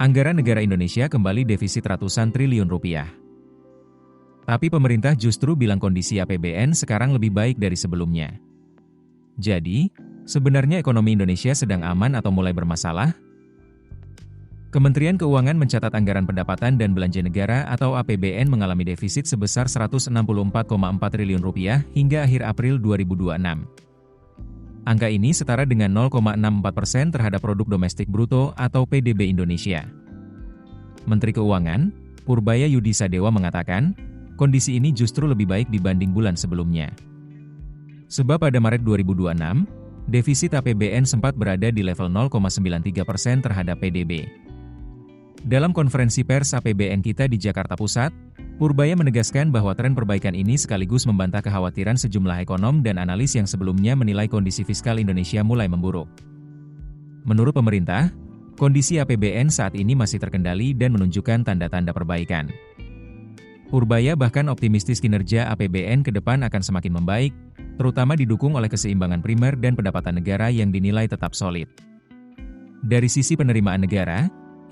Anggaran negara Indonesia kembali defisit ratusan triliun rupiah. Tapi pemerintah justru bilang kondisi APBN sekarang lebih baik dari sebelumnya. Jadi, sebenarnya ekonomi Indonesia sedang aman atau mulai bermasalah? Kementerian Keuangan mencatat anggaran pendapatan dan belanja negara atau APBN mengalami defisit sebesar 164,4 triliun rupiah hingga akhir April 2026. Angka ini setara dengan 0,64% terhadap produk domestik bruto atau PDB Indonesia. Menteri Keuangan, Purbaya Yudi Sadewa mengatakan, kondisi ini justru lebih baik dibanding bulan sebelumnya. Sebab pada Maret 2026, defisit APBN sempat berada di level 0,93% terhadap PDB. Dalam konferensi pers APBN kita di Jakarta Pusat, Purbaya menegaskan bahwa tren perbaikan ini sekaligus membantah kekhawatiran sejumlah ekonom dan analis yang sebelumnya menilai kondisi fiskal Indonesia mulai memburuk. Menurut pemerintah, kondisi APBN saat ini masih terkendali dan menunjukkan tanda-tanda perbaikan. Purbaya bahkan optimistis kinerja APBN ke depan akan semakin membaik, terutama didukung oleh keseimbangan primer dan pendapatan negara yang dinilai tetap solid. Dari sisi penerimaan negara,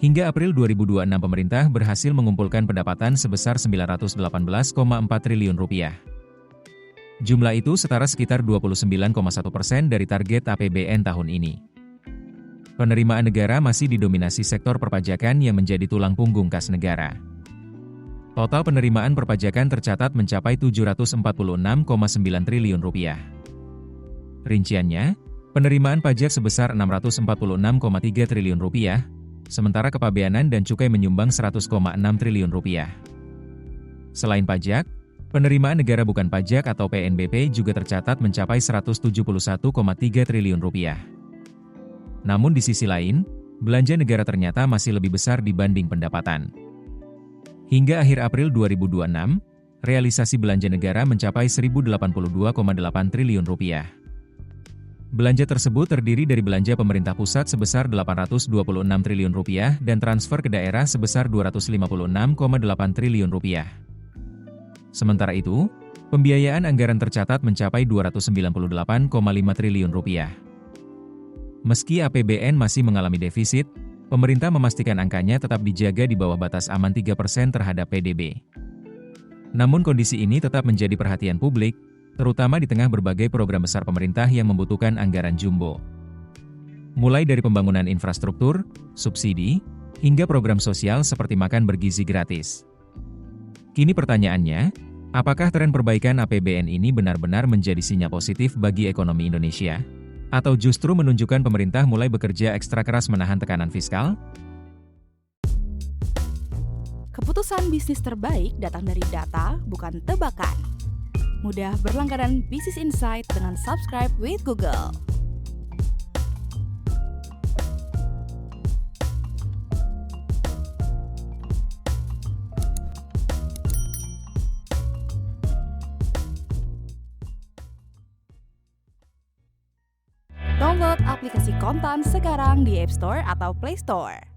hingga April 2026 pemerintah berhasil mengumpulkan pendapatan sebesar 918,4 triliun rupiah. Jumlah itu setara sekitar 29,1% dari target APBN tahun ini. Penerimaan negara masih didominasi sektor perpajakan yang menjadi tulang punggung kas negara. Total penerimaan perpajakan tercatat mencapai 746,9 triliun rupiah. Rinciannya, penerimaan pajak sebesar 646,3 triliun rupiah, sementara kepabeanan dan cukai menyumbang 100,6 triliun rupiah. Selain pajak, penerimaan negara bukan pajak atau PNBP juga tercatat mencapai 171,3 triliun rupiah. Namun di sisi lain, belanja negara ternyata masih lebih besar dibanding pendapatan. Hingga akhir April 2026, realisasi belanja negara mencapai 1.082,8 triliun rupiah. Belanja tersebut terdiri dari belanja pemerintah pusat sebesar 826 triliun rupiah dan transfer ke daerah sebesar 256,8 triliun rupiah. Sementara itu, pembiayaan anggaran tercatat mencapai 298,5 triliun rupiah. Meski APBN masih mengalami defisit, pemerintah memastikan angkanya tetap dijaga di bawah batas aman 3% terhadap PDB. Namun kondisi ini tetap menjadi perhatian publik, terutama di tengah berbagai program besar pemerintah yang membutuhkan anggaran jumbo. Mulai dari pembangunan infrastruktur, subsidi, hingga program sosial seperti makan bergizi gratis. Kini pertanyaannya, apakah tren perbaikan APBN ini benar-benar menjadi sinyal positif bagi ekonomi Indonesia? Atau justru menunjukkan pemerintah mulai bekerja ekstra keras menahan tekanan fiskal? Keputusan bisnis terbaik datang dari data, bukan tebakan. Mudah berlangganan Business Insight dengan subscribe with Google. Download aplikasi Kontan sekarang di App Store atau Play Store.